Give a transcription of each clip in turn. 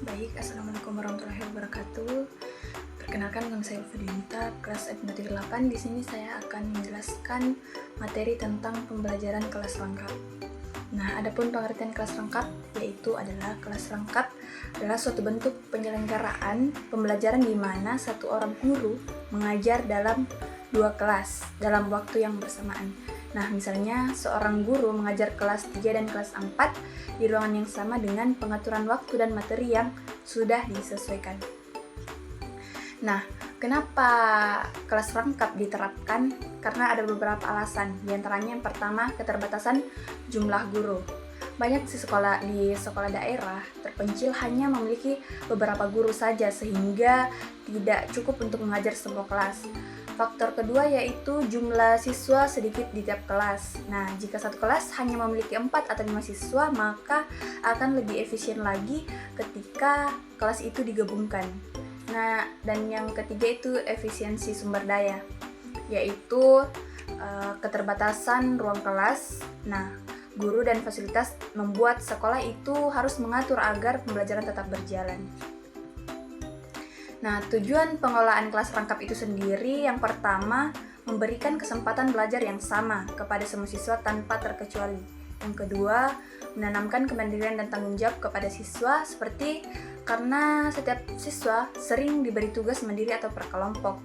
Baik, Assalamualaikum warahmatullahi wabarakatuh. Perkenalkan, nama saya Fadinta, kelas F8. Di sini saya akan menjelaskan materi tentang pembelajaran kelas rangkap. Nah, adapun pengertian kelas rangkap yaitu adalah kelas rangkap adalah suatu bentuk penyelenggaraan pembelajaran di mana satu orang guru mengajar dalam dua kelas dalam waktu yang bersamaan. Nah, misalnya seorang guru mengajar kelas 3 dan kelas 4 di ruangan yang sama dengan pengaturan waktu dan materi yang sudah disesuaikan. Nah, kenapa kelas rangkap diterapkan? Karena ada beberapa alasan. Di antaranya yang pertama, keterbatasan jumlah guru. Banyak di sekolah daerah terpencil hanya memiliki beberapa guru saja sehingga tidak cukup untuk mengajar sebuah kelas. Faktor kedua yaitu jumlah siswa sedikit di tiap kelas. Nah, jika satu kelas hanya memiliki 4 atau 5 siswa, maka akan lebih efisien lagi ketika kelas itu digabungkan. Nah, dan yang ketiga itu efisiensi sumber daya, yaitu keterbatasan ruang kelas. Nah, guru dan fasilitas membuat sekolah itu harus mengatur agar pembelajaran tetap berjalan. Nah, tujuan pengelolaan kelas rangkap itu sendiri yang pertama, memberikan kesempatan belajar yang sama kepada semua siswa tanpa terkecuali. Yang kedua, menanamkan kemandirian dan tanggung jawab kepada siswa seperti karena setiap siswa sering diberi tugas mandiri atau per kelompok.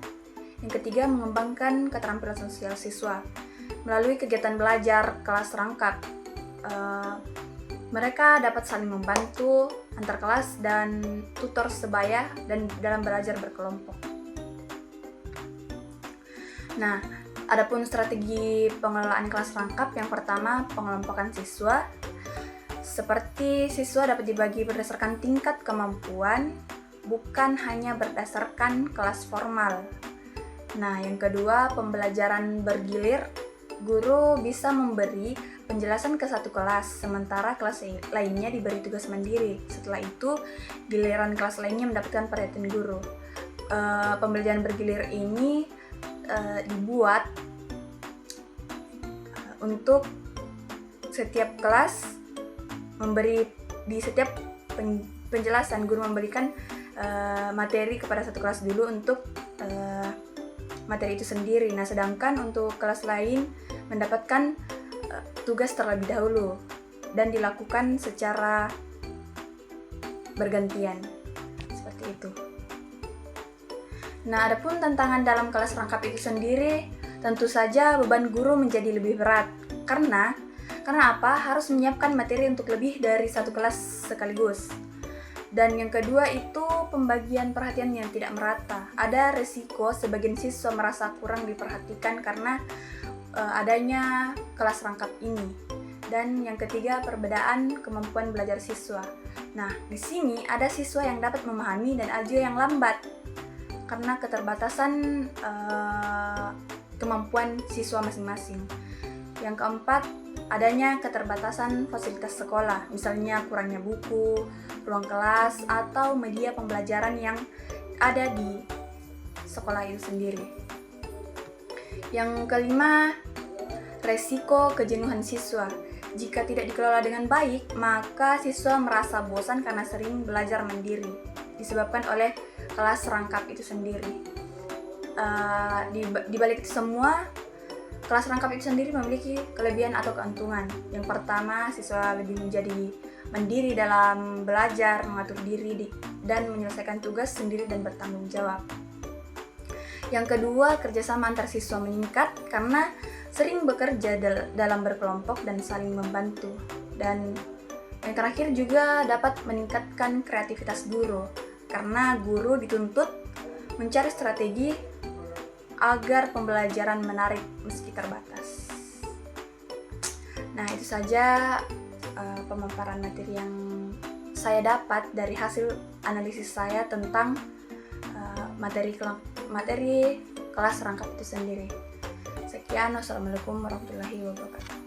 Yang ketiga, mengembangkan keterampilan sosial siswa. Melalui kegiatan belajar kelas rangkap, mereka dapat saling membantu antar kelas dan tutor sebaya dan dalam belajar berkelompok. Nah, adapun strategi pengelolaan kelas rangkap, yang pertama pengelompokan siswa. Seperti siswa dapat dibagi berdasarkan tingkat kemampuan, bukan hanya berdasarkan kelas formal. Nah, yang kedua pembelajaran bergilir. Guru bisa memberi penjelasan ke satu kelas, sementara kelas lainnya diberi tugas mandiri. Setelah itu, giliran kelas lainnya mendapatkan perhatian guru. Pembelajaran bergilir ini dibuat untuk setiap kelas memberi di setiap penjelasan guru memberikan materi kepada satu kelas dulu untuk materi itu sendiri. Nah, sedangkan untuk kelas lain mendapatkan tugas terlebih dahulu dan dilakukan secara bergantian. Seperti itu. Nah, adapun tantangan dalam kelas rangkap itu sendiri, tentu saja beban guru menjadi lebih berat. Karena apa? Harus menyiapkan materi untuk lebih dari satu kelas sekaligus. Dan yang kedua itu pembagian perhatian yang tidak merata. Ada resiko sebagian siswa merasa kurang diperhatikan karena adanya kelas rangkap ini. Dan yang ketiga, perbedaan kemampuan belajar siswa. Nah, di sini ada siswa yang dapat memahami dan ada yang lambat karena keterbatasan kemampuan siswa masing-masing. Yang keempat, adanya keterbatasan fasilitas sekolah, misalnya kurangnya buku, ruang kelas, atau media pembelajaran yang ada di sekolah itu sendiri. Yang kelima, resiko kejenuhan siswa. Jika tidak dikelola dengan baik, maka siswa merasa bosan karena sering belajar mandiri, disebabkan oleh kelas rangkap itu sendiri. Di balik itu semua, kelas rangkap itu sendiri memiliki kelebihan atau keuntungan. Yang pertama, siswa lebih menjadi mandiri dalam belajar, mengatur diri, dan menyelesaikan tugas sendiri dan bertanggung jawab. Yang kedua, kerjasama antar siswa meningkat karena sering bekerja dalam berkelompok dan saling membantu. Dan yang terakhir juga dapat meningkatkan kreativitas guru karena guru dituntut mencari strategi agar pembelajaran menarik meski terbatas. Nah, itu saja pemaparan materi yang saya dapat dari hasil analisis saya tentang materi kelas rangkap itu sendiri. Sekian, wassalamualaikum warahmatullahi wabarakatuh.